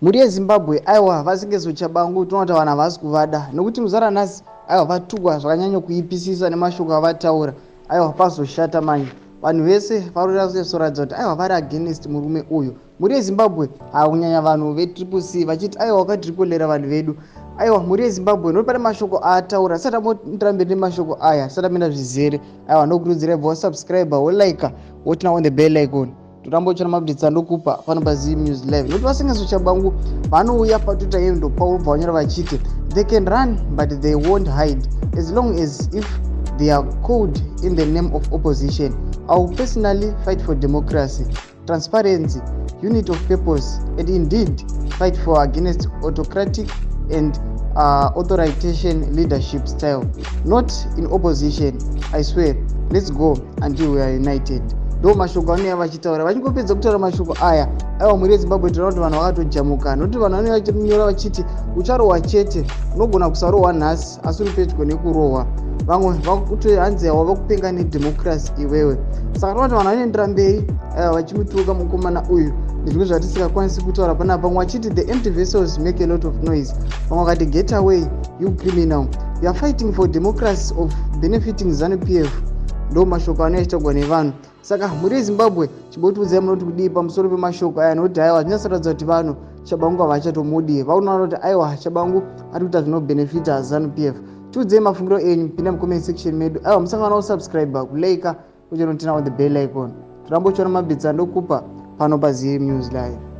muri yeZimbabwe aiwa vasingezo Tshabangu toona kuti vanhu havasi kuvada nokuti muzara nhasi aiwa vatukwa zvakanyanya kuipisisa nemashoko avataura aiwa pazoshata manje vanhu vese varikuda kuzoratidza kuti aiwa vari against murume uyu. Muri yeZimbabwe hakunyanya vanhu veCCC vachiti aiwa wakatirikolera vanhu vedu aiwa muri yeZimbabwe noti pane mashoko aataura sati amotirambe nemashoko aya sati amenda zvizere aiwa ndokurudzira wasubscribe wolike wotina on the bell icon totambochona mabuditsa ndokupa pano paZim News Live noti vasingezo Tshabangu vanouya patwitter yendo paubva vanyora vachiti they can run but they won't hide as long as if they are called in the name of opposition. I will personally fight for democracy, transparency, unity of purpose, and indeed fight for against autocratic and authoritarian leadership style. Not in opposition, I swear. Let's go until we are united. Ndo mashoko anouya vachitaura vachingopedza kutaura mashoko aya aiwa muri yeZimbabwe tinoona kuti vanhu vakatojamuka nokuti vanhu vanenge vachinyora vachiti ucharohwa chete unogona kusarohwa nhasi asi uri pedyo nekurohwa vamwe vakutohanzi wava kupenga nedhemokirasi iwewe saka tinoona kuti vanhu vanoendera mberi vachimutuka mukomana uyu nezvimwe zvatisingakwanisi kutaura panapa vamwe vachiti the empty vessels make a lot of noise vamwe vakati get away you criminal you are fighting for democracy of benefiting ZANU-PF ndo mashoko anoitagwa nevanhu saka muri yeZimbabwe chibotiudzai munoti kudii pamusoro pemashoko aya nokuti aiwa zvinyasaratidza kuti vanhu Tshabangu havachatomudi vaunoona kuti aiwa Tshabangu ari kuita zvinobenefita ZANU-PF. Tiudzei mafungiro enyu pinda mucomment section medu aiwa musangana kusubscribe kulike uchinotina on the bell icon torambochiona mabhitsa ndokupa pano paZim News Live.